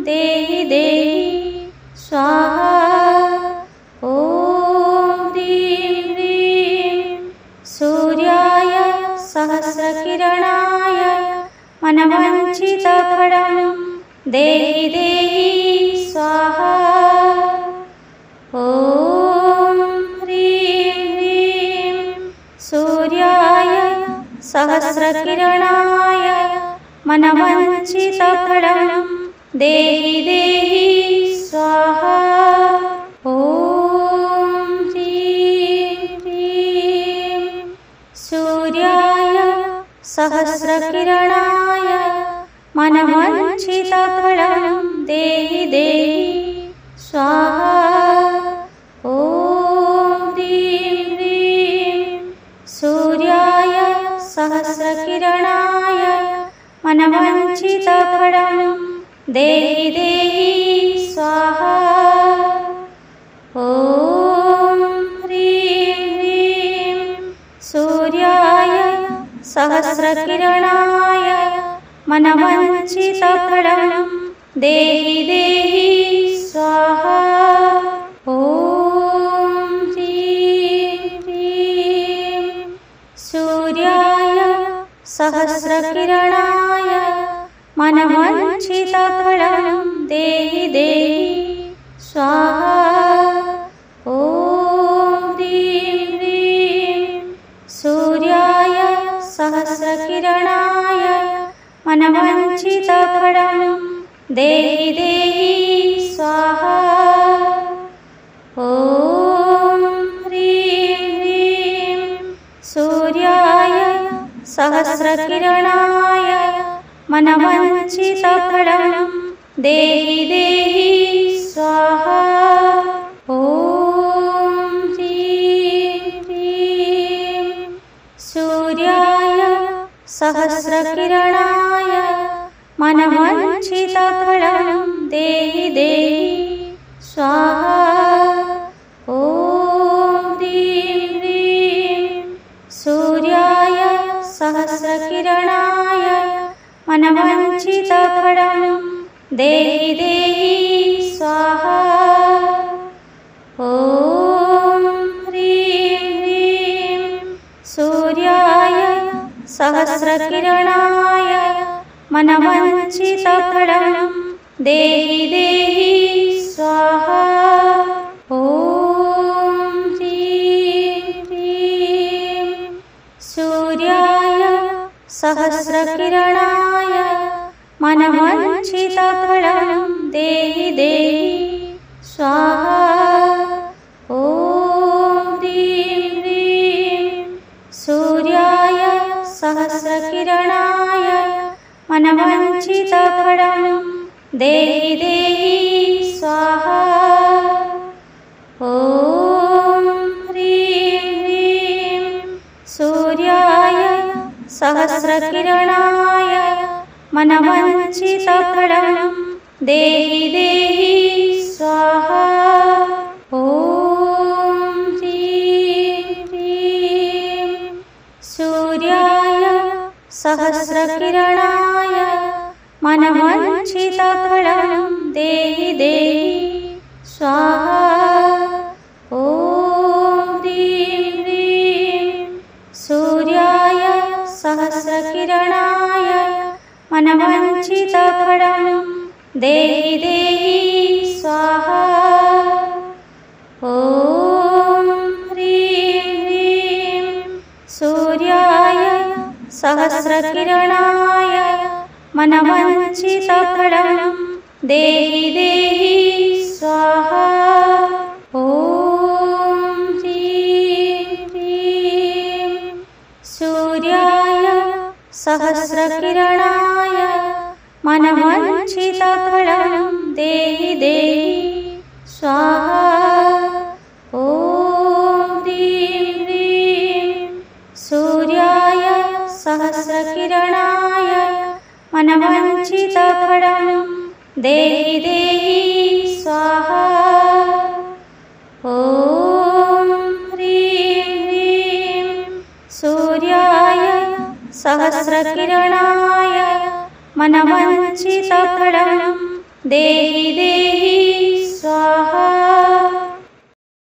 देहि देहि स्वाहा। ॐ ह्रीं ह्रीं सूर्याय सहस्रकिरणाय मनवाञ्छितफलं देहि देहि स्वाहा। ॐ ह्रीं ह्रीं सूर्याय सहस्रकिरणाय मनवाञ्छितफलं देहि देहि स्वाहा। ॐ ह्रीं ह्रीं सूर्याय सहस्रकिरणाय मनवाञ्छितफलं देहि देहि स्वाहा। ॐ ह्रीं ह्रीं सूर्याय सहस्रकिरणाय मनवाञ्छितफलं देहि देहि स्वाहा। ॐ ह्रीं ह्रीं सूर्याय सहस्रकिरणाय मनवाञ्छितफलं देहि देहि स्वाहा। ॐ ह्रीं ह्रीं सूर्याय सहस्रकिरणाय मनवाञ्छितफलं देहि देहि स्वाहा। ॐ ह्रीं ह्रीं सूर्याय सहस्रकिरणाय मनवाञ्छितफलं देहि देहि स्वाहा। ॐ ह्रीं ह्रीं सूर्याय सहस्रकिरणाय मनवाञ्छितफलं देहि देहि स्वाहा। ॐ ह्रीं ह्रीं सूर्याय सहस्रकिरणाय मनवाञ्छितफलं देहि देहि स्वाहा। ॐ ह्रीं ह्रीं सूर्याय सहस्रकिरणाय मनवाञ्छितफलं देहि देहि स्वाहा। ॐ ह्रीं ह्रीं सूर्याय सहस्रकिरणाय मनवाञ्छितफलं देहि देहि स्वाहा। ॐ ह्रीं ह्रीं सूर्याय सहस्रकिरणाय मनवाञ्छितफलं देहि देहि स्वाहा। ॐ ह्रीं ह्रीं सूर्याय सहस्रकिरणाय मनवाञ्छितफलं देहि देहि स्वाहा। ॐ ह्रीं ह्रीं सूर्याय सहस्रकिरणाय मनवाञ्छितफलं देहि देहि स्वाहा। ॐ ह्रीं ह्रीं सूर्याय सहस्रकिरणाय मनवाञ्छितफलं देहि देहि स्वाहा। ॐ ह्रीं ह्रीं सूर्याय सहस्रकिरणाय मनवाञ्छितफलं देहि देहि स्वाहा। ॐ ह्रीं ह्रीं सूर्याय सहस्रकिरणाय मनवाञ्छितफलं देहि देहि स्वाहा। ॐ ह्रीं ह्रीं सूर्याय सहस्रकिरणाय मनवाञ्छितफलं देहि देहि स्वाहा। ॐ ह्रीं ह्रीं सूर्याय सहस्रकिरणाय मनवाञ्छितफलं देहि देहि स्वाहा। ॐ ह्रीं ह्रीं सूर्याय सहस्रकिरणाय मनवाञ्छितफलं देहि देहि